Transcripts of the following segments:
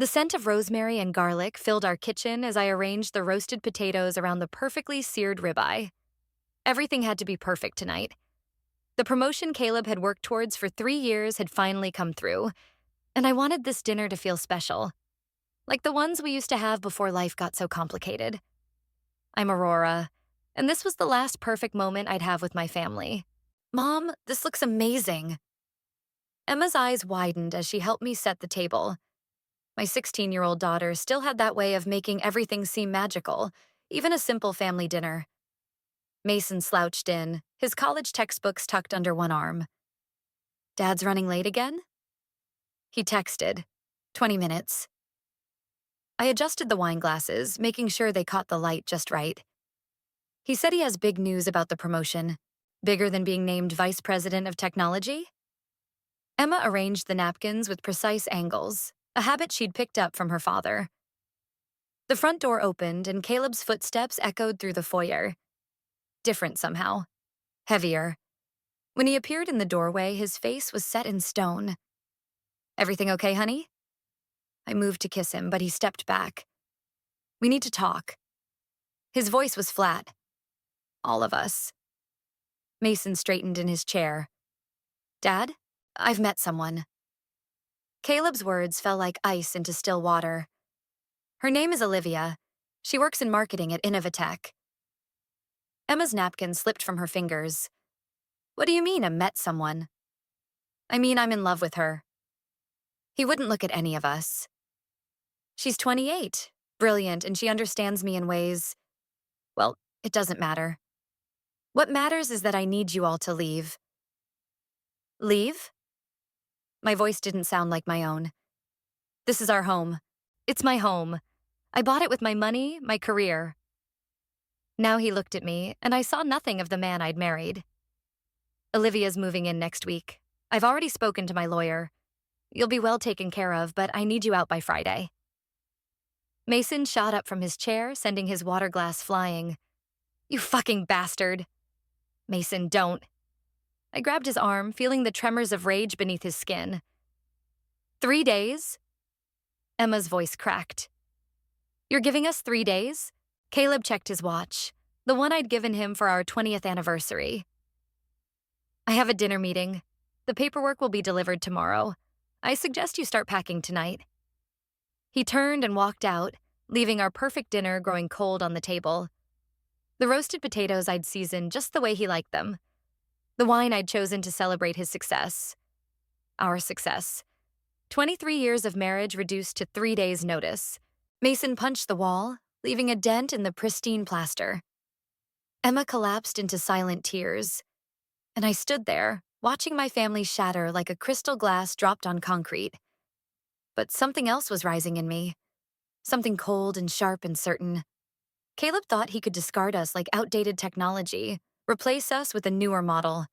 The scent of rosemary and garlic filled our kitchen as I arranged the roasted potatoes around the perfectly seared ribeye. Everything had to be perfect tonight. The promotion Caleb had worked towards for 3 years had finally come through, and I wanted this dinner to feel special, like the ones we used to have before life got so complicated. I'm Aurora, and this was the last perfect moment I'd have with my family. Mom, this looks amazing. Emma's eyes widened as she helped me set the table. My 16-year-old daughter still had that way of making everything seem magical, even a simple family dinner. Mason slouched in, his college textbooks tucked under one arm. Dad's running late again? He texted. 20 minutes. I adjusted the wine glasses, making sure they caught the light just right. He said he has big news about the promotion. Bigger than being named Vice President of Technology? Emma arranged the napkins with precise angles, a habit she'd picked up from her father. The front door opened and Caleb's footsteps echoed through the foyer. Different somehow. Heavier. When he appeared in the doorway, his face was set in stone. Everything okay, honey? I moved to kiss him, but he stepped back. We need to talk. His voice was flat. All of us. Mason straightened in his chair. Dad, I've met someone. Caleb's words fell like ice into still water. Her name is Olivia. She works in marketing at Innovatech. Emma's napkin slipped from her fingers. What do you mean, I met someone? I mean, I'm in love with her. He wouldn't look at any of us. She's 28, brilliant, and she understands me in ways… Well, it doesn't matter. What matters is that I need you all to leave. Leave? My voice didn't sound like my own. This is our home. It's my home. I bought it with my money, my career. Now he looked at me, and I saw nothing of the man I'd married. Olivia's moving in next week. I've already spoken to my lawyer. You'll be well taken care of, but I need you out by Friday. Mason shot up from his chair, sending his water glass flying. You fucking bastard. Mason, don't. I grabbed his arm, feeling the tremors of rage beneath his skin. 3 days? Emma's voice cracked. You're giving us 3 days? Caleb checked his watch, the one I'd given him for our 20th anniversary. I have a dinner meeting. The paperwork will be delivered tomorrow. I suggest you start packing tonight. He turned and walked out, leaving our perfect dinner growing cold on the table. The roasted potatoes I'd seasoned just the way he liked them. The wine I'd chosen to celebrate his success. Our success. 23 years of marriage reduced to 3 days' notice. Mason punched the wall, leaving a dent in the pristine plaster. Emma collapsed into silent tears, and I stood there, watching my family shatter like a crystal glass dropped on concrete. But something else was rising in me. Something cold and sharp and certain. Caleb thought he could discard us like outdated technology, replace us with a newer model.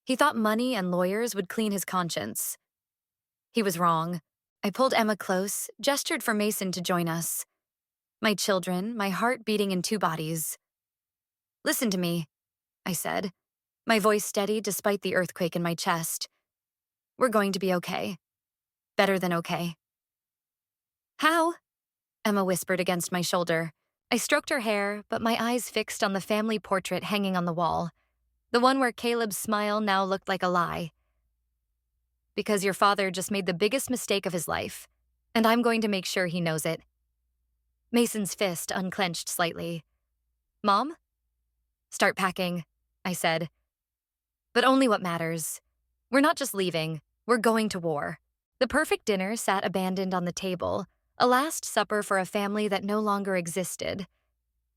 He thought money and lawyers would clean his conscience. He was wrong. I pulled Emma close, gestured for Mason to join us. My children, my heart beating in 2 bodies. Listen to me, I said, my voice steady despite the earthquake in my chest. We're going to be okay. Better than okay. How? Emma whispered against my shoulder. I stroked her hair, but my eyes fixed on the family portrait hanging on the wall, the one where Caleb's smile now looked like a lie. Because your father just made the biggest mistake of his life, and I'm going to make sure he knows it. Mason's fist unclenched slightly. Mom? Start packing, I said. But only what matters. We're not just leaving, we're going to war. The perfect dinner sat abandoned on the table, a last supper for a family that no longer existed.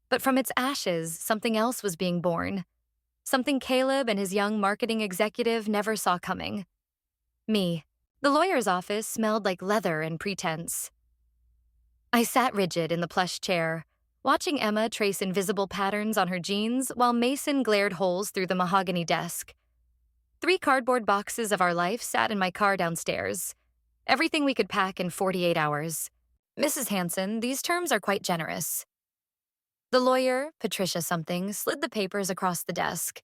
But from its ashes, something else was being born. Something Caleb and his young marketing executive never saw coming. Me. The lawyer's office smelled like leather and pretense. I sat rigid in the plush chair, watching Emma trace invisible patterns on her jeans while Mason glared holes through the mahogany desk. 3 cardboard boxes of our life sat in my car downstairs. Everything we could pack in 48 hours. Mrs. Hanson, these terms are quite generous. The lawyer, Patricia something, slid the papers across the desk.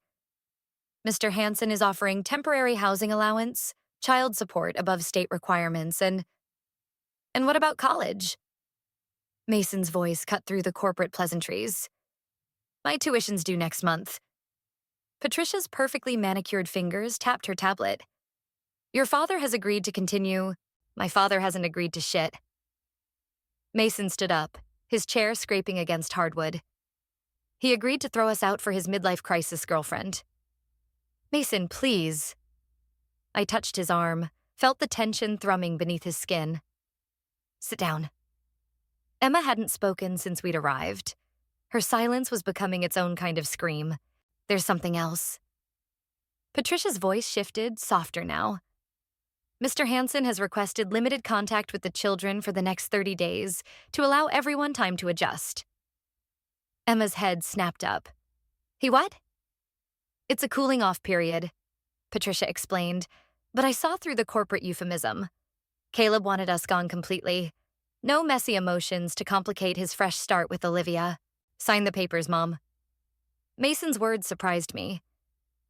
Mr. Hanson is offering temporary housing allowance, child support above state requirements, and… And what about college? Mason's voice cut through the corporate pleasantries. My tuition's due next month. Patricia's perfectly manicured fingers tapped her tablet. Your father has agreed to continue. My father hasn't agreed to shit. Mason stood up, his chair scraping against hardwood. He agreed to throw us out for his midlife crisis girlfriend. Mason, please. I touched his arm, felt the tension thrumming beneath his skin. Sit down. Emma hadn't spoken since we'd arrived. Her silence was becoming its own kind of scream. There's something else. Patricia's voice shifted, softer now. Mr. Hansen has requested limited contact with the children for the next 30 days to allow everyone time to adjust. Emma's head snapped up. He what? It's a cooling off period, Patricia explained, but I saw through the corporate euphemism. Caleb wanted us gone completely. No messy emotions to complicate his fresh start with Olivia. Sign the papers, Mom. Mason's words surprised me.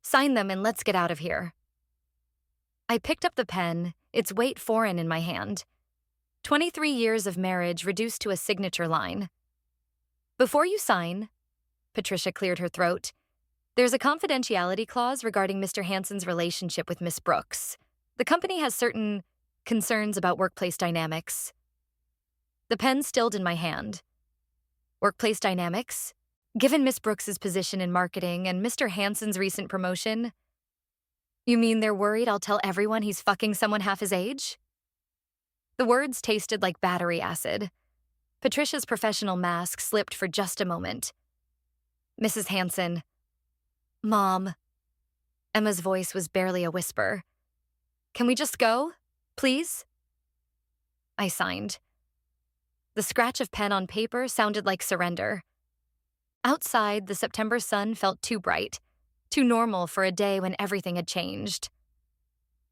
Sign them and let's get out of here. I picked up the pen, its weight foreign in my hand. 23 years of marriage reduced to a signature line. Before you sign, Patricia cleared her throat, there's a confidentiality clause regarding Mr. Hansen's relationship with Miss Brooks. The company has certain concerns about workplace dynamics. The pen stilled in my hand. Workplace dynamics? Given Miss Brooks's position in marketing and Mr. Hansen's recent promotion, you mean they're worried I'll tell everyone he's fucking someone half his age? The words tasted like battery acid. Patricia's professional mask slipped for just a moment. Mrs. Hansen. Mom. Emma's voice was barely a whisper. Can we just go? Please? I signed. The scratch of pen on paper sounded like surrender. Outside, the September sun felt too bright, too normal for a day when everything had changed.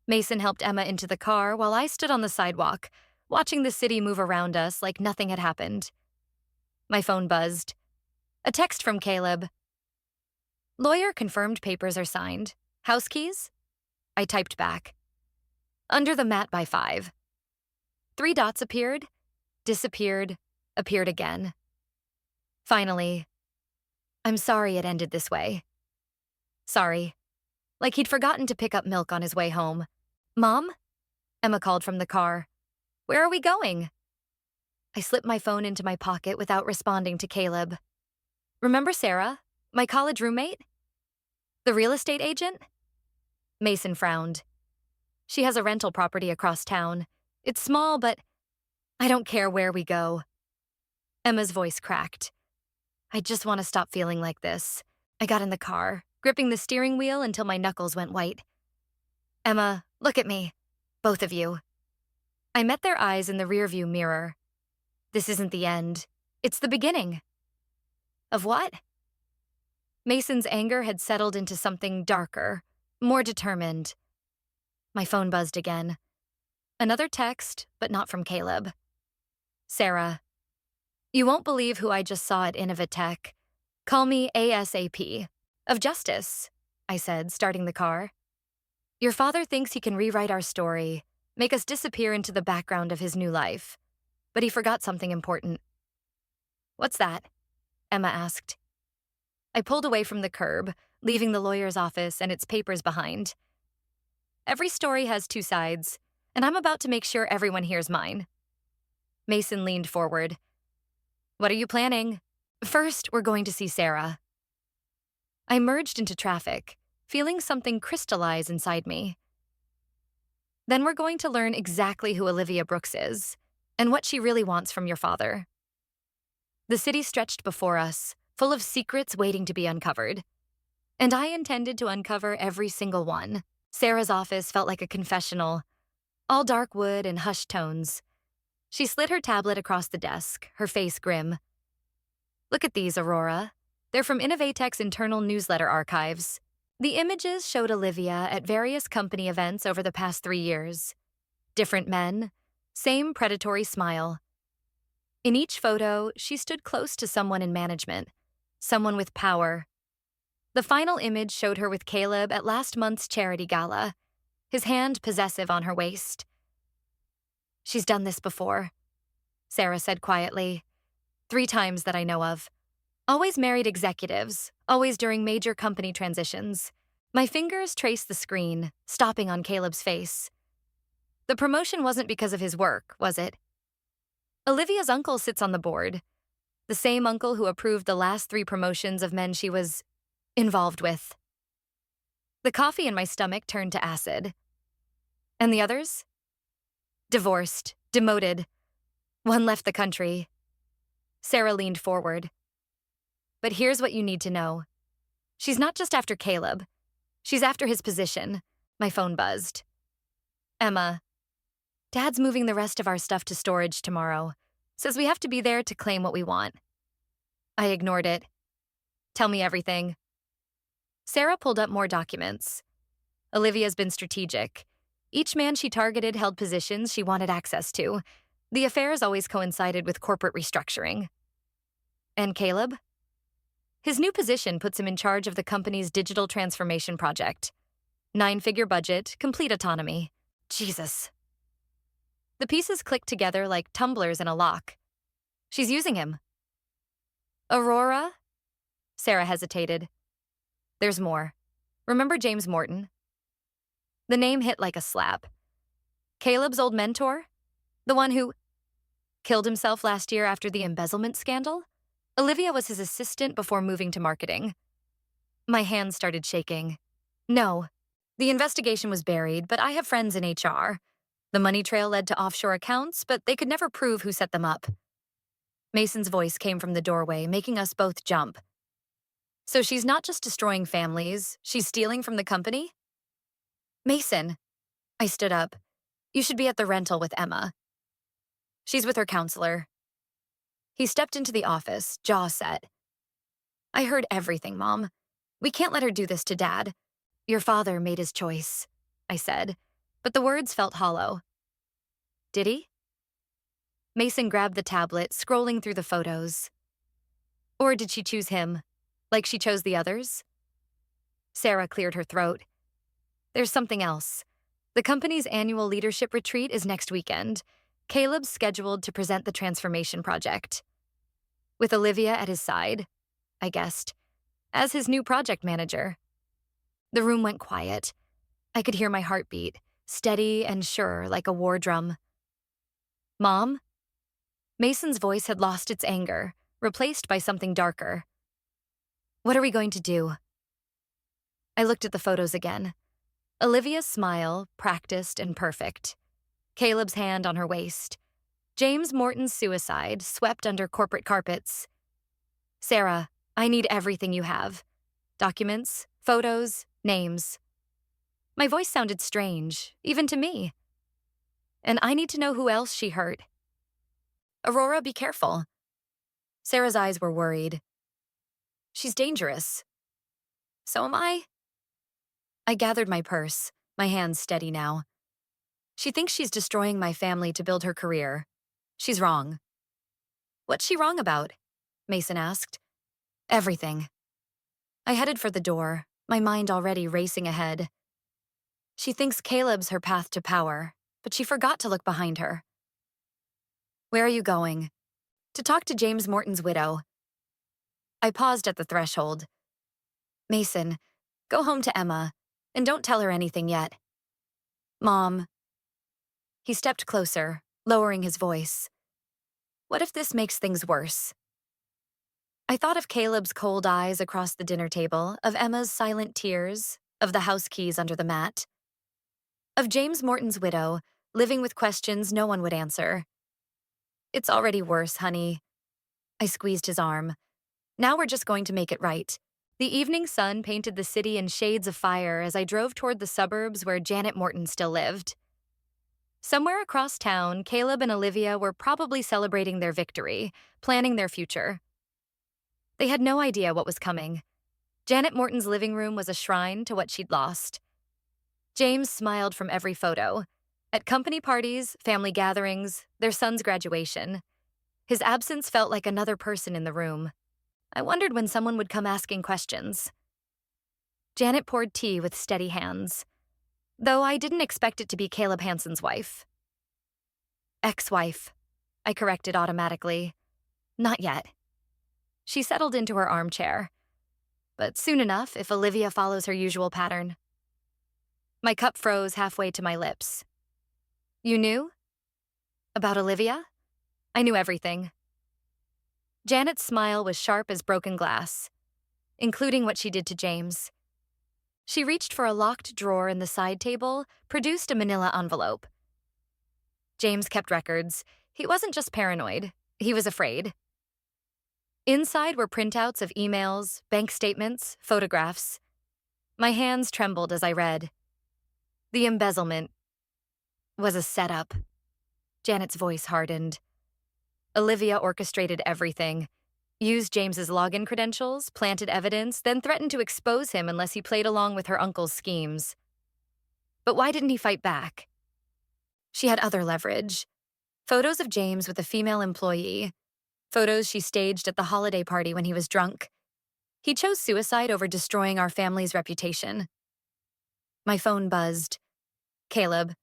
Mason helped Emma into the car while I stood on the sidewalk, watching the city move around us like nothing had happened. My phone buzzed. A text from Caleb. Lawyer confirmed papers are signed. House keys? I typed back. Under the mat by 5. 3 dots appeared, disappeared, appeared again. Finally, I'm sorry it ended this way. Sorry. Like he'd forgotten to pick up milk on his way home. Mom? Emma called from the car. Where are we going? I slipped my phone into my pocket without responding to Caleb. Remember Sarah, my college roommate? The real estate agent? Mason frowned. She has a rental property across town. It's small, but I don't care where we go. Emma's voice cracked. I just want to stop feeling like this. I got in the car, gripping the steering wheel until my knuckles went white. Emma, look at me. Both of you. I met their eyes in the rearview mirror. This isn't the end. It's the beginning. Of what? Mason's anger had settled into something darker, more determined. My phone buzzed again. Another text, but not from Caleb. Sarah. You won't believe who I just saw at Innovatech. Call me ASAP. Of Justice, I said, starting the car. Your father thinks he can rewrite our story, make us disappear into the background of his new life. But he forgot something important. What's that? Emma asked. I pulled away from the curb, leaving the lawyer's office and its papers behind. Every story has 2 sides, and I'm about to make sure everyone hears mine. Mason leaned forward. What are you planning? First, we're going to see Sarah. I merged into traffic, feeling something crystallize inside me. Then we're going to learn exactly who Olivia Brooks is, and what she really wants from your father. The city stretched before us, full of secrets waiting to be uncovered. And I intended to uncover every single one. Sarah's office felt like a confessional, all dark wood and hushed tones. She slid her tablet across the desk, her face grim. Look at these, Aurora. They're from Innovatech's internal newsletter archives. The images showed Olivia at various company events over the past 3 years. Different men, same predatory smile. In each photo, she stood close to someone in management, someone with power. The final image showed her with Caleb at last month's charity gala, his hand possessive on her waist. She's done this before, Sarah said quietly. 3 times that I know of. Always married executives, always during major company transitions. My fingers traced the screen, stopping on Caleb's face. The promotion wasn't because of his work, was it? Olivia's uncle sits on the board. The same uncle who approved the last 3 promotions of men she was involved with. The coffee in my stomach turned to acid. And the others? Divorced, demoted. One left the country. Sarah leaned forward. But here's what you need to know. She's not just after Caleb. She's after his position. My phone buzzed. Emma. Dad's moving the rest of our stuff to storage tomorrow. Says we have to be there to claim what we want. I ignored it. Tell me everything. Sarah pulled up more documents. Olivia's been strategic. Each man she targeted held positions she wanted access to. The affairs always coincided with corporate restructuring. And Caleb? His new position puts him in charge of the company's digital transformation project. 9-figure budget, complete autonomy. Jesus. The pieces clicked together like tumblers in a lock. She's using him. Aurora? Sarah hesitated. There's more. Remember James Morton? The name hit like a slap. Caleb's old mentor? The one who killed himself last year after the embezzlement scandal? Olivia was his assistant before moving to marketing. My hands started shaking. No. The investigation was buried, but I have friends in HR. The money trail led to offshore accounts, but they could never prove who set them up. Mason's voice came from the doorway, making us both jump. So she's not just destroying families, she's stealing from the company? Mason. I stood up. You should be at the rental with Emma. She's with her counselor. He stepped into the office, jaw set. I heard everything, Mom. We can't let her do this to Dad. Your father made his choice, I said, but the words felt hollow. Did he? Mason grabbed the tablet, scrolling through the photos. Or did she choose him, like she chose the others? Sarah cleared her throat. There's something else. The company's annual leadership retreat is next weekend. Caleb's scheduled to present the transformation project. With Olivia at his side, I guessed, as his new project manager. The room went quiet. I could hear my heartbeat, steady and sure like a war drum. Mom? Mason's voice had lost its anger, replaced by something darker. What are we going to do? I looked at the photos again. Olivia's smile, practiced and perfect. Caleb's hand on her waist. James Morton's suicide, swept under corporate carpets. Sarah, I need everything you have. Documents, photos, names. My voice sounded strange, even to me. And I need to know who else she hurt. Aurora, be careful. Sarah's eyes were worried. She's dangerous. So am I? I gathered my purse, my hands steady now. She thinks she's destroying my family to build her career. She's wrong. What's she wrong about? Mason asked. Everything. I headed for the door, my mind already racing ahead. She thinks Caleb's her path to power, but she forgot to look behind her. Where are you going? To talk to James Morton's widow. I paused at the threshold. Mason, go home to Emma, and don't tell her anything yet. Mom. He stepped closer, lowering his voice. What if this makes things worse? I thought of Caleb's cold eyes across the dinner table, of Emma's silent tears, of the house keys under the mat. Of James Morton's widow, living with questions no one would answer. It's already worse, honey. I squeezed his arm. Now we're just going to make it right. The evening sun painted the city in shades of fire as I drove toward the suburbs where Janet Morton still lived. Somewhere across town, Caleb and Olivia were probably celebrating their victory, planning their future. They had no idea what was coming. Janet Morton's living room was a shrine to what she'd lost. James smiled from every photo. At company parties, family gatherings, their son's graduation. His absence felt like another person in the room. I wondered when someone would come asking questions. Janet poured tea with steady hands, though I didn't expect it to be Caleb Hansen's wife. Ex-wife, I corrected automatically. Not yet. She settled into her armchair. But soon enough, if Olivia follows her usual pattern. My cup froze halfway to my lips. You knew? About Olivia? I knew everything. Janet's smile was sharp as broken glass, including what she did to James. She reached for a locked drawer in the side table, produced a manila envelope. James kept records. He wasn't just paranoid, he was afraid. Inside were printouts of emails, bank statements, photographs. My hands trembled as I read. The embezzlement was a setup. Janet's voice hardened. Olivia orchestrated everything. Used James's login credentials, planted evidence, then threatened to expose him unless he played along with her uncle's schemes. But why didn't he fight back? She had other leverage. Photos of James with a female employee. Photos she staged at the holiday party when he was drunk. He chose suicide over destroying our family's reputation. My phone buzzed. Caleb.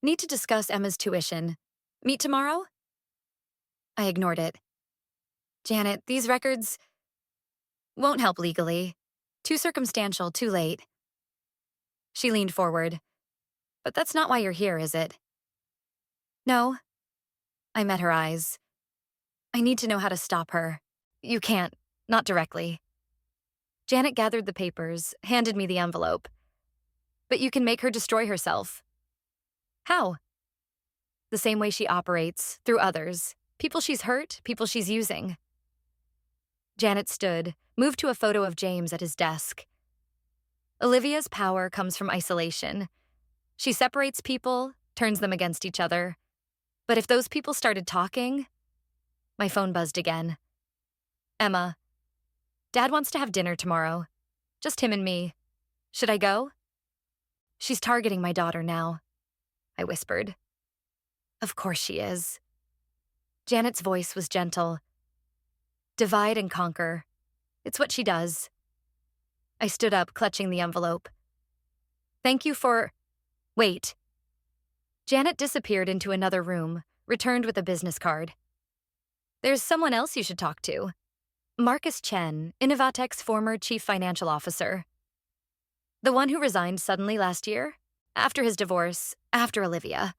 Need to discuss Emma's tuition. Meet tomorrow? I ignored it. Janet, these records won't help legally. Too circumstantial, too late. She leaned forward. But that's not why you're here, is it? No. I met her eyes. I need to know how to stop her. You can't. Not directly. Janet gathered the papers, handed me the envelope. But you can make her destroy herself. How? The same way she operates, through others. People she's hurt, people she's using. Janet stood, moved to a photo of James at his desk. Olivia's power comes from isolation. She separates people, turns them against each other. But if those people started talking... My phone buzzed again. Emma. Dad wants to have dinner tomorrow. Just him and me. Should I go? She's targeting my daughter now, I whispered. Of course she is. Janet's voice was gentle. Divide and conquer. It's what she does. I stood up, clutching the envelope. Thank you for... Wait. Janet disappeared into another room, returned with a business card. There's someone else you should talk to. Marcus Chen, Innovatech's former chief financial officer. The one who resigned suddenly last year? After his divorce, after Olivia.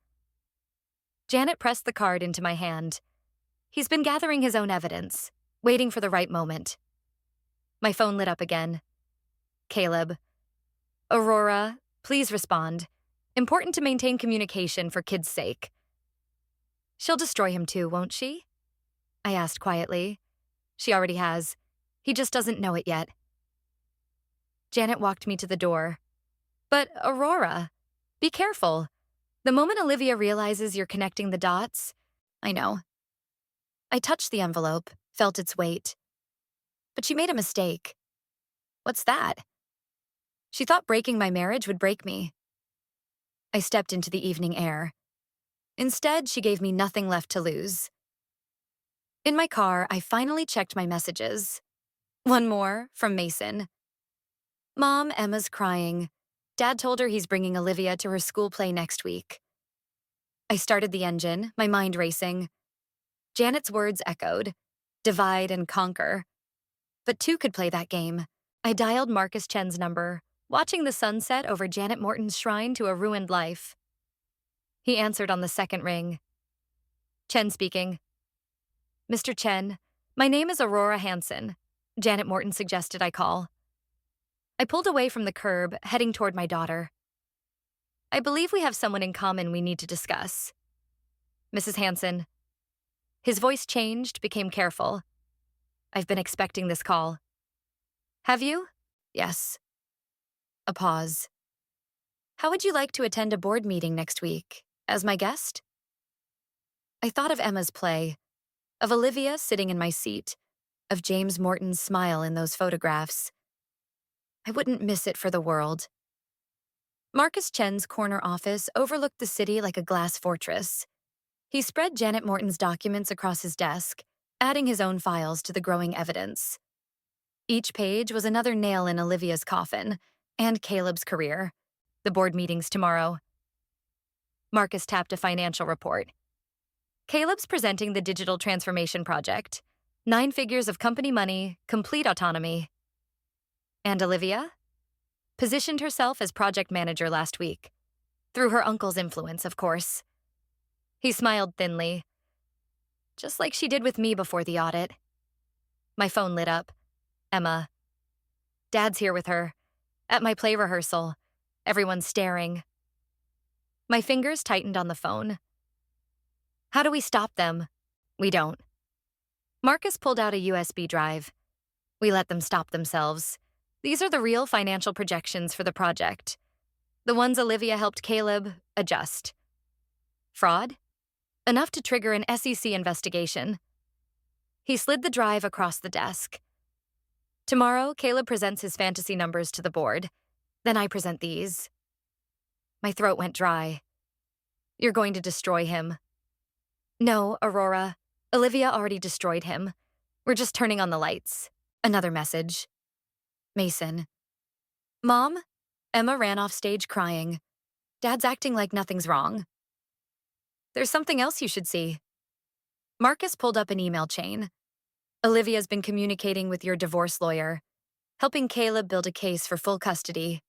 Janet pressed the card into my hand. He's been gathering his own evidence, waiting for the right moment. My phone lit up again. Caleb. Aurora, please respond. Important to maintain communication for kids' sake. She'll destroy him too, won't she? I asked quietly. She already has. He just doesn't know it yet. Janet walked me to the door. But, Aurora, be careful. The moment Olivia realizes you're connecting the dots... I know. I touched the envelope, felt its weight. But she made a mistake. What's that? She thought breaking my marriage would break me. I stepped into the evening air. Instead, she gave me nothing left to lose. In my car, I finally checked my messages. One more, from Mason. Mom, Emma's crying. Dad told her he's bringing Olivia to her school play next week. I started the engine, my mind racing. Janet's words echoed. Divide and conquer. But two could play that game. I dialed Marcus Chen's number, watching the sunset over Janet Morton's shrine to a ruined life. He answered on the second ring. Chen speaking. Mr. Chen, my name is Aurora Hansen. Janet Morton suggested I call. I pulled away from the curb, heading toward my daughter. I believe we have someone in common we need to discuss. Mrs. Hansen. His voice changed, became careful. I've been expecting this call. Have you? Yes. A pause. How would you like to attend a board meeting next week? As my guest? I thought of Emma's play, of Olivia sitting in my seat, of James Morton's smile in those photographs. I wouldn't miss it for the world. Marcus Chen's corner office overlooked the city like a glass fortress. He spread Janet Morton's documents across his desk, adding his own files to the growing evidence. Each page was another nail in Olivia's coffin, and Caleb's career. The board meeting's tomorrow. Marcus tapped a financial report. Caleb's presenting the digital transformation project. 9 figures of company money, complete autonomy. And Olivia? Positioned herself as project manager last week. Through her uncle's influence, of course. He smiled thinly. Just like she did with me before the audit. My phone lit up. Emma. Dad's here with her. At my play rehearsal. Everyone's staring. My fingers tightened on the phone. How do we stop them? We don't. Marcus pulled out a USB drive. We let them stop themselves. These are the real financial projections for the project. The ones Olivia helped Caleb adjust. Fraud? Enough to trigger an SEC investigation. He slid the drive across the desk. Tomorrow, Caleb presents his fantasy numbers to the board. Then I present these. My throat went dry. You're going to destroy him. No, Aurora. Olivia already destroyed him. We're just turning on the lights. Another message. Mason. Mom? Emma ran off stage crying. Dad's acting like nothing's wrong. There's something else you should see. Marcus pulled up an email chain. Olivia's been communicating with your divorce lawyer, helping Caleb build a case for full custody.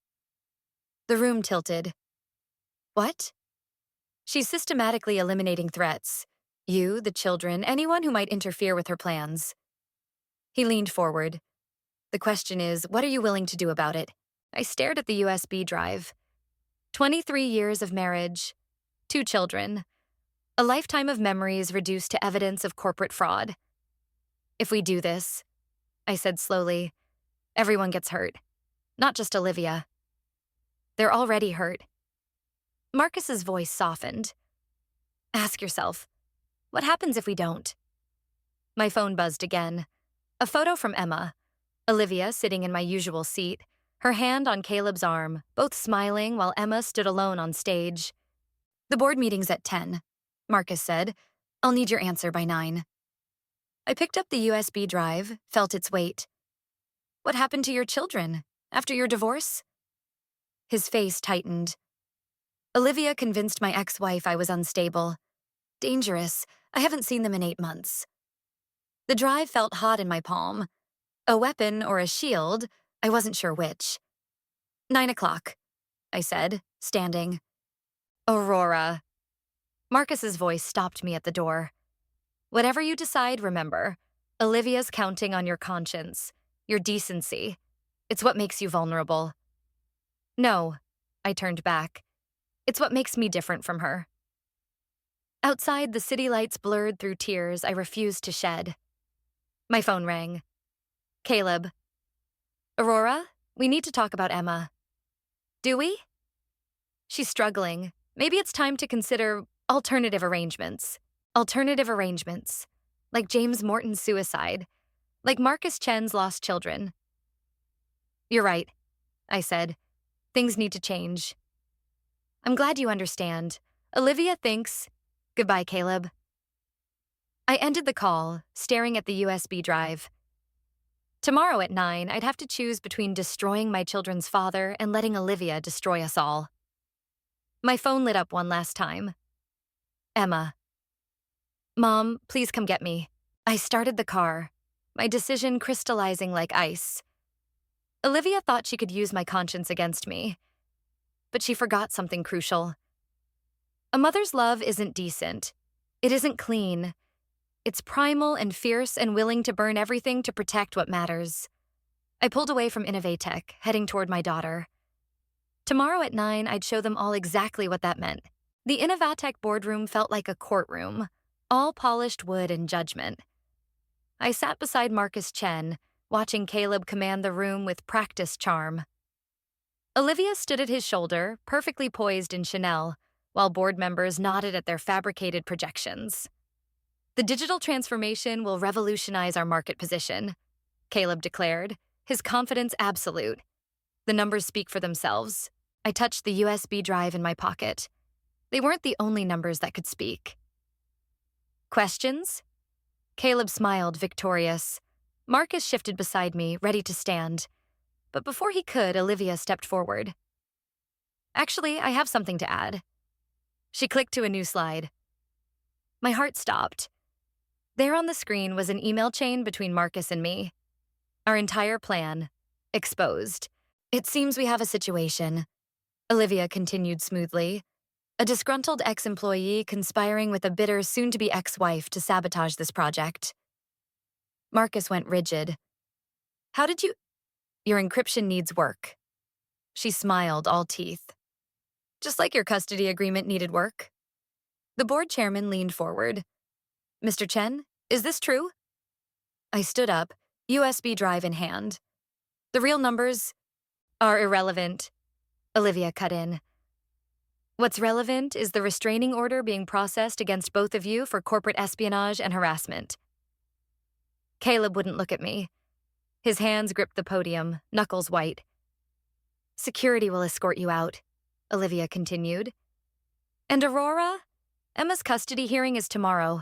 The room tilted. What? She's systematically eliminating threats. You, the children, anyone who might interfere with her plans. He leaned forward. The question is, what are you willing to do about it? I stared at the USB drive. 23 years of marriage, 2 children, a lifetime of memories reduced to evidence of corporate fraud. If we do this, I said slowly, everyone gets hurt. Not just Olivia. They're already hurt. Marcus's voice softened. Ask yourself, what happens if we don't? My phone buzzed again. A photo from Emma. Olivia sitting in my usual seat, her hand on Caleb's arm, both smiling while Emma stood alone on stage. The board meeting's at 10, Marcus said. I'll need your answer by 9. I picked up the USB drive, felt its weight. What happened to your children? After your divorce? His face tightened. Olivia convinced my ex-wife I was unstable. Dangerous. I haven't seen them in 8 months. The drive felt hot in my palm. A weapon or a shield, I wasn't sure which. 9 o'clock, I said, standing. Aurora. Marcus's voice stopped me at the door. Whatever you decide, remember, Olivia's counting on your conscience, your decency. It's what makes you vulnerable. No, I turned back. It's what makes me different from her. Outside, the city lights blurred through tears I refused to shed. My phone rang. Caleb. Aurora, we need to talk about Emma. Do we? She's struggling. Maybe it's time to consider alternative arrangements. Alternative arrangements. Like James Morton's suicide. Like Marcus Chen's lost children. You're right, I said. Things need to change. I'm glad you understand. Olivia thinks... Goodbye, Caleb. I ended the call, staring at the USB drive. Tomorrow at 9, I'd have to choose between destroying my children's father and letting Olivia destroy us all. My phone lit up one last time. Emma. Mom, please come get me. I started the car, my decision crystallizing like ice. Olivia thought she could use my conscience against me. But she forgot something crucial. A mother's love isn't decent. It isn't clean. It's primal and fierce and willing to burn everything to protect what matters. I pulled away from Innovatech, heading toward my daughter. Tomorrow at 9, I'd show them all exactly what that meant. The Innovatech boardroom felt like a courtroom, all polished wood and judgment. I sat beside Marcus Chen, watching Caleb command the room with practiced charm. Olivia stood at his shoulder, perfectly poised in Chanel, while board members nodded at their fabricated projections. The digital transformation will revolutionize our market position, Caleb declared, his confidence absolute. The numbers speak for themselves. I touched the USB drive in my pocket. They weren't the only numbers that could speak. Questions? Caleb smiled, victorious. Marcus shifted beside me, ready to stand. But before he could, Olivia stepped forward. Actually, I have something to add. She clicked to a new slide. My heart stopped. There on the screen was an email chain between Marcus and me. Our entire plan, exposed. It seems we have a situation, Olivia continued smoothly. A disgruntled ex-employee conspiring with a bitter soon-to-be ex-wife to sabotage this project. Marcus went rigid. How did you— Your encryption needs work. She smiled, all teeth. Just like your custody agreement needed work. The board chairman leaned forward. Mr. Chen, is this true? I stood up, USB drive in hand. The real numbers are irrelevant, Olivia cut in. What's relevant is the restraining order being processed against both of you for corporate espionage and harassment. Caleb wouldn't look at me. His hands gripped the podium, knuckles white. Security will escort you out, Olivia continued. And Aurora? Emma's custody hearing is tomorrow.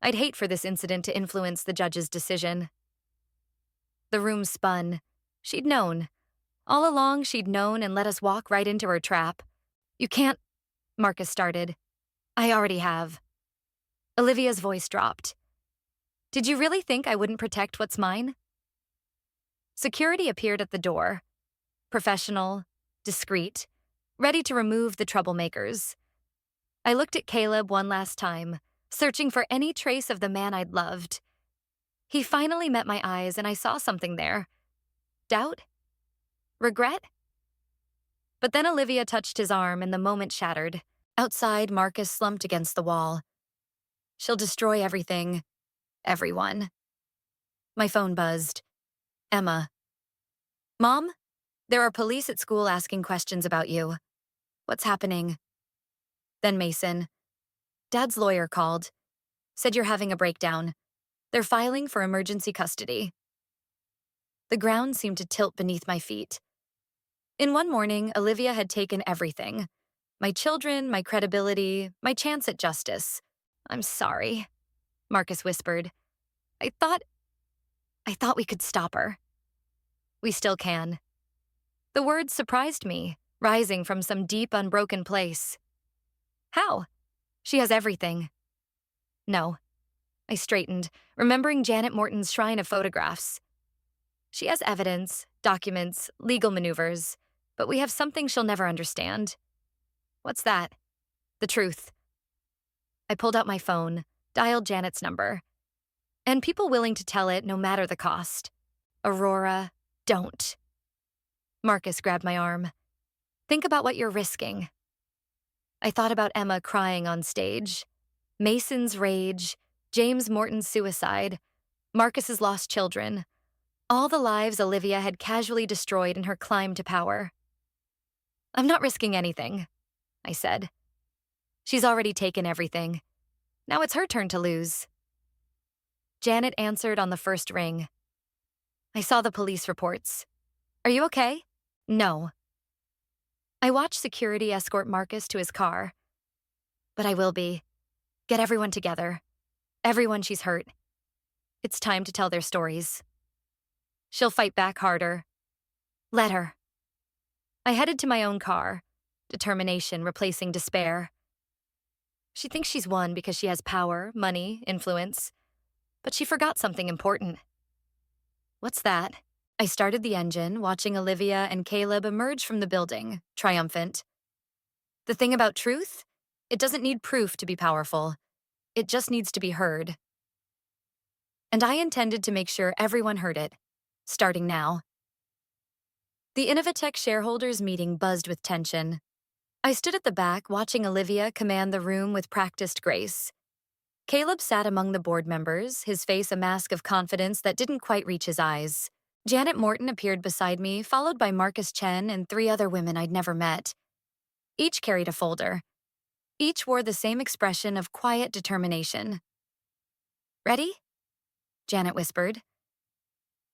I'd hate for this incident to influence the judge's decision. The room spun. She'd known. All along, she'd known and let us walk right into her trap. You can't, Marcus started. I already have. Olivia's voice dropped. Did you really think I wouldn't protect what's mine? Security appeared at the door. Professional, discreet, ready to remove the troublemakers. I looked at Caleb one last time, searching for any trace of the man I'd loved. He finally met my eyes and I saw something there. Doubt? Regret? But then Olivia touched his arm and the moment shattered. Outside, Marcus slumped against the wall. She'll destroy everything. Everyone. My phone buzzed. Emma. Mom? There are police at school asking questions about you. What's happening? Then Mason. Dad's lawyer called. Said you're having a breakdown. They're filing for emergency custody. The ground seemed to tilt beneath my feet. In one morning, Olivia had taken everything. My children, my credibility, my chance at justice. I'm sorry, Marcus whispered. I thought we could stop her. We still can. The words surprised me, rising from some deep, unbroken place. How? She has everything. No. I straightened, remembering Janet Morton's shrine of photographs. She has evidence, documents, legal maneuvers, but we have something she'll never understand. What's that? The truth. I pulled out my phone, dialed Janet's number. And people willing to tell it no matter the cost. Aurora, don't. Marcus grabbed my arm. Think about what you're risking. I thought about Emma crying on stage, Mason's rage, James Morton's suicide, Marcus's lost children, all the lives Olivia had casually destroyed in her climb to power. I'm not risking anything, I said. She's already taken everything. Now it's her turn to lose. Janet answered on the first ring. I saw the police reports. Are you okay? No. I watched security escort Marcus to his car. But I will be. Get everyone together. Everyone she's hurt. It's time to tell their stories. She'll fight back harder. Let her. I headed to my own car, determination replacing despair. She thinks she's won because she has power, money, influence. But she forgot something important. What's that? I started the engine, watching Olivia and Caleb emerge from the building, triumphant. The thing about truth? It doesn't need proof to be powerful. It just needs to be heard. And I intended to make sure everyone heard it, starting now. The Innovatech shareholders meeting buzzed with tension. I stood at the back, watching Olivia command the room with practiced grace. Caleb sat among the board members, his face a mask of confidence that didn't quite reach his eyes. Janet Morton appeared beside me, followed by Marcus Chen and 3 other women I'd never met. Each carried a folder. Each wore the same expression of quiet determination. Ready? Janet whispered.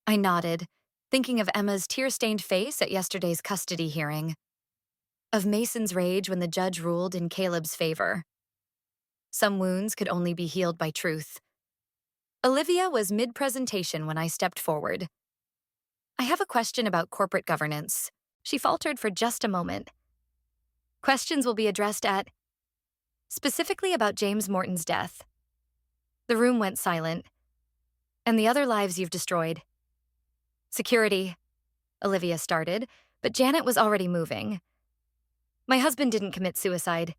I nodded, thinking of Emma's tear-stained face at yesterday's custody hearing. Of Mason's rage when the judge ruled in Caleb's favor. Some wounds could only be healed by truth. Olivia was mid-presentation when I stepped forward. I have a question about corporate governance. She faltered for just a moment. Questions will be addressed at, specifically about James Morton's death. The room went silent. And the other lives you've destroyed. Security, Olivia started, but Janet was already moving. My husband didn't commit suicide.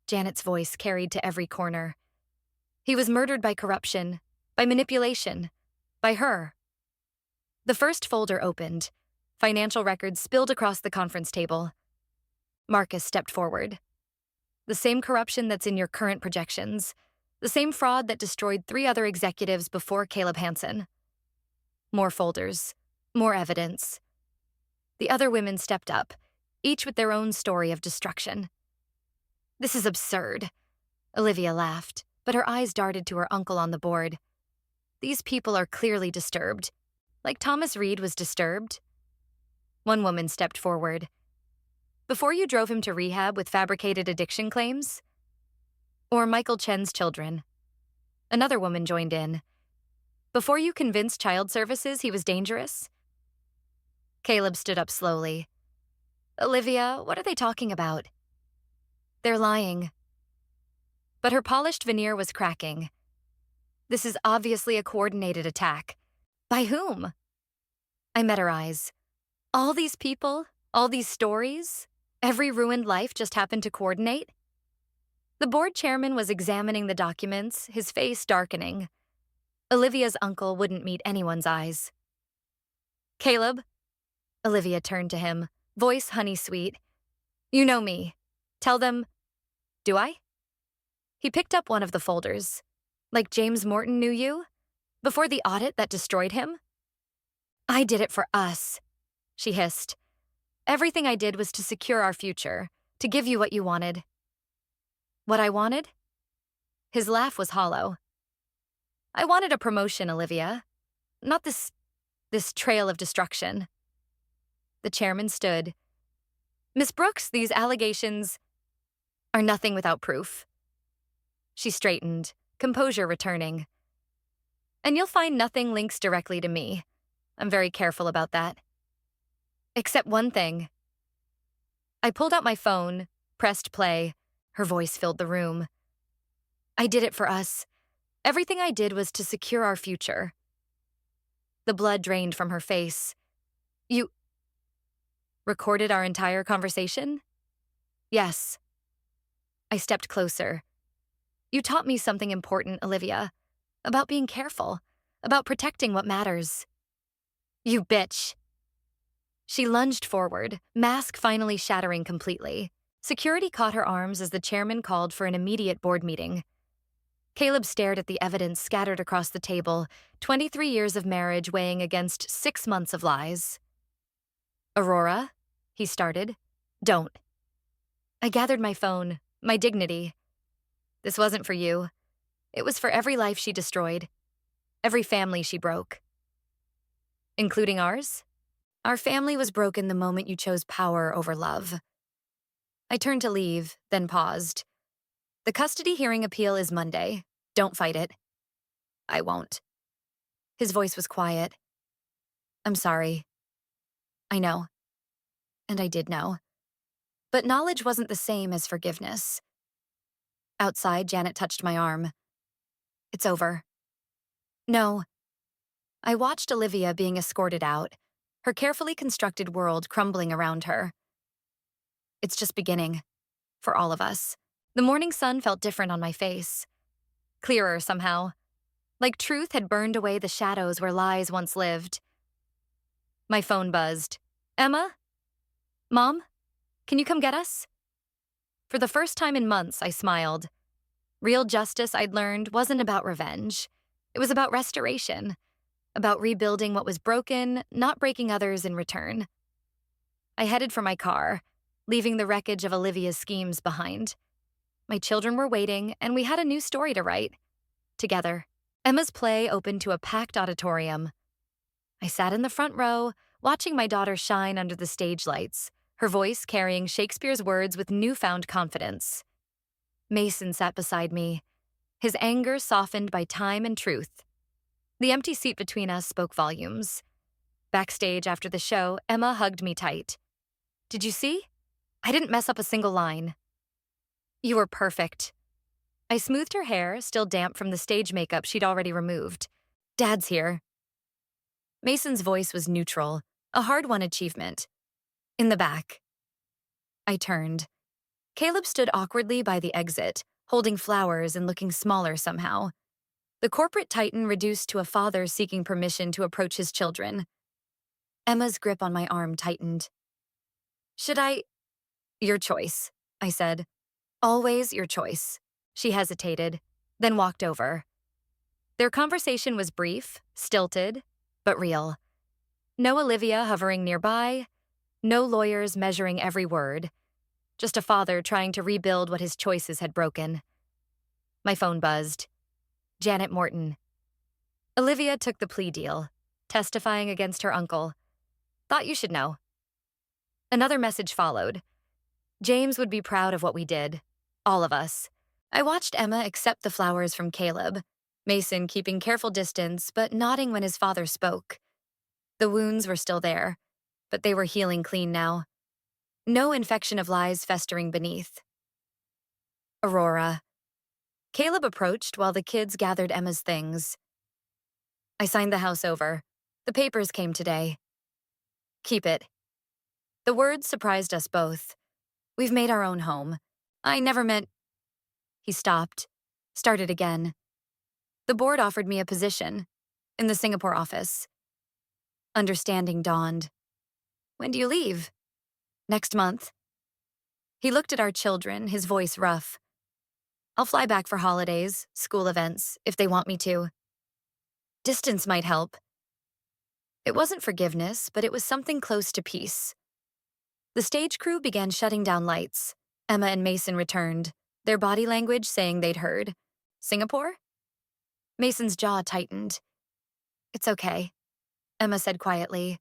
Janet's voice carried to every corner. He was murdered by corruption, by manipulation, by her. The first folder opened. Financial records spilled across the conference table. Marcus stepped forward. The same corruption that's in your current projections. The same fraud that destroyed 3 other executives before Caleb Hansen. More folders. More evidence. The other women stepped up, each with their own story of destruction. This is absurd. Olivia laughed, but her eyes darted to her uncle on the board. These people are clearly disturbed, like Thomas Reed was disturbed. One woman stepped forward. Before you drove him to rehab with fabricated addiction claims? Or Michael Chen's children. Another woman joined in. Before you convinced child services he was dangerous? Caleb stood up slowly. Olivia, what are they talking about? They're lying. But her polished veneer was cracking. This is obviously a coordinated attack. By whom? I met her eyes. All these people, all these stories, every ruined life just happened to coordinate? The board chairman was examining the documents, his face darkening. Olivia's uncle wouldn't meet anyone's eyes. Caleb? Olivia turned to him, voice honey-sweet. You know me. Tell them, do I? He picked up one of the folders. Like James Morton knew you? Before the audit that destroyed him? I did it for us, she hissed. Everything I did was to secure our future, to give you what you wanted. What I wanted? His laugh was hollow. I wanted a promotion, Olivia. Not this trail of destruction. The chairman stood. Miss Brooks, these allegations are nothing without proof. She straightened, composure returning. And you'll find nothing links directly to me. I'm very careful about that. Except one thing. I pulled out my phone, pressed play. Her voice filled the room. I did it for us. Everything I did was to secure our future. The blood drained from her face. You recorded our entire conversation? Yes. I stepped closer. You taught me something important, Olivia. About being careful. About protecting what matters. You bitch. She lunged forward, mask finally shattering completely. Security caught her arms as the chairman called for an immediate board meeting. Caleb stared at the evidence scattered across the table, 23 years of marriage weighing against 6 months of lies. Aurora, he started. Don't. I gathered my phone, my dignity. This wasn't for you. It was for every life she destroyed, every family she broke. Including ours? Our family was broken the moment you chose power over love. I turned to leave, then paused. The custody hearing appeal is Monday. Don't fight it. I won't. His voice was quiet. I'm sorry. I know. And I did know. But knowledge wasn't the same as forgiveness. Outside, Janet touched my arm. It's over. No. I watched Olivia being escorted out, her carefully constructed world crumbling around her. It's just beginning. For all of us. The morning sun felt different on my face. Clearer somehow. Like truth had burned away the shadows where lies once lived. My phone buzzed. Emma? Mom? Can you come get us? For the first time in months, I smiled. Real justice, I'd learned, wasn't about revenge. It was about restoration. About rebuilding what was broken, not breaking others in return. I headed for my car, leaving the wreckage of Olivia's schemes behind. My children were waiting, and we had a new story to write. Together. Emma's play opened to a packed auditorium. I sat in the front row, watching my daughter shine under the stage lights, her voice carrying Shakespeare's words with newfound confidence. Mason sat beside me, his anger softened by time and truth. The empty seat between us spoke volumes. Backstage after the show, Emma hugged me tight. Did you see? I didn't mess up a single line. You were perfect. I smoothed her hair, still damp from the stage makeup she'd already removed. Dad's here. Mason's voice was neutral, a hard-won achievement. In the back. I turned. Caleb stood awkwardly by the exit, holding flowers and looking smaller somehow. The corporate titan reduced to a father seeking permission to approach his children. Emma's grip on my arm tightened. Should I? Your choice, I said. Always your choice. She hesitated, then walked over. Their conversation was brief, stilted, but real. No Olivia hovering nearby, no lawyers measuring every word, just a father trying to rebuild what his choices had broken. My phone buzzed. Janet Morton. Olivia took the plea deal, testifying against her uncle. Thought you should know. Another message followed. James would be proud of what we did. All of us. I watched Emma accept the flowers from Caleb, Mason keeping careful distance but nodding when his father spoke. The wounds were still there, but they were healing clean now. No infection of lies festering beneath. Aurora. Caleb approached while the kids gathered Emma's things. I signed the house over. The papers came today. Keep it. The words surprised us both. We've made our own home. I never meant... He stopped, started again. The board offered me a position in the Singapore office. Understanding dawned. When do you leave? Next month. He looked at our children, his voice rough. I'll fly back for holidays, school events, if they want me to. Distance might help. It wasn't forgiveness, but it was something close to peace. The stage crew began shutting down lights. Emma and Mason returned, their body language saying they'd heard. Singapore? Mason's jaw tightened. It's okay, Emma said quietly.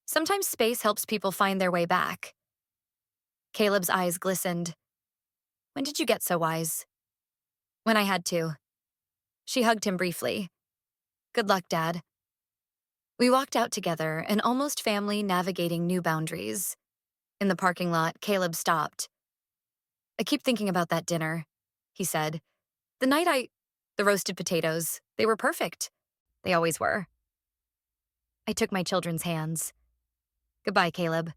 Sometimes space helps people find their way back. Caleb's eyes glistened. When did you get so wise? When I had to. She hugged him briefly. Good luck, Dad. We walked out together, an almost family navigating new boundaries. In the parking lot, Caleb stopped. I keep thinking about that dinner, he said. The roasted potatoes, they were perfect. They always were. I took my children's hands. Goodbye, Caleb.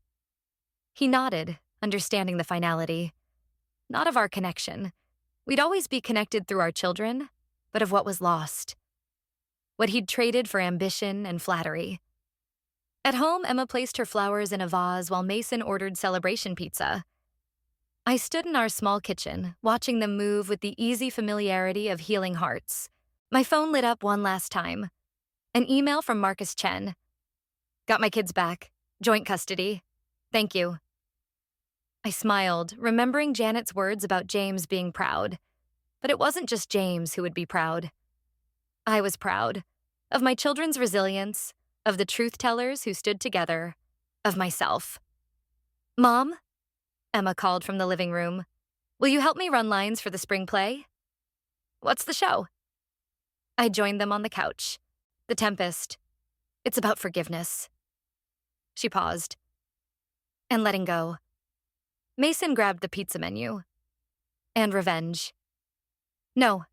He nodded, understanding the finality. Not of our connection. We'd always be connected through our children, but of what was lost. What he'd traded for ambition and flattery. At home, Emma placed her flowers in a vase while Mason ordered celebration pizza. I stood in our small kitchen, watching them move with the easy familiarity of healing hearts. My phone lit up one last time. An email from Marcus Chen. Got my kids back. Joint custody. Thank you. I smiled, remembering Janet's words about James being proud. But it wasn't just James who would be proud. I was proud. Of my children's resilience, of the truth-tellers who stood together, of myself. Mom? Emma called from the living room. Will you help me run lines for the spring play? What's the show? I joined them on the couch. The Tempest. It's about forgiveness. She paused. And letting go. Mason grabbed the pizza menu. And revenge. No.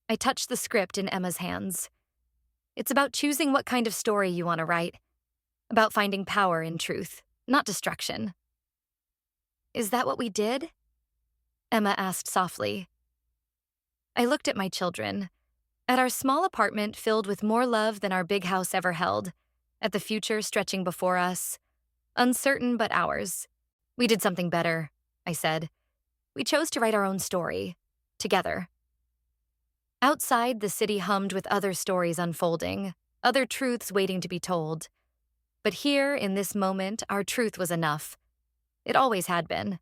I touched the script in Emma's hands. It's about choosing what kind of story you want to write. About finding power in truth, not destruction. Is that what we did? Emma asked softly. I looked at my children, at our small apartment filled with more love than our big house ever held, at the future stretching before us, uncertain but ours. We did something better, I said. We chose to write our own story, together. Outside, the city hummed with other stories unfolding, other truths waiting to be told. But here, in this moment, our truth was enough. It always had been.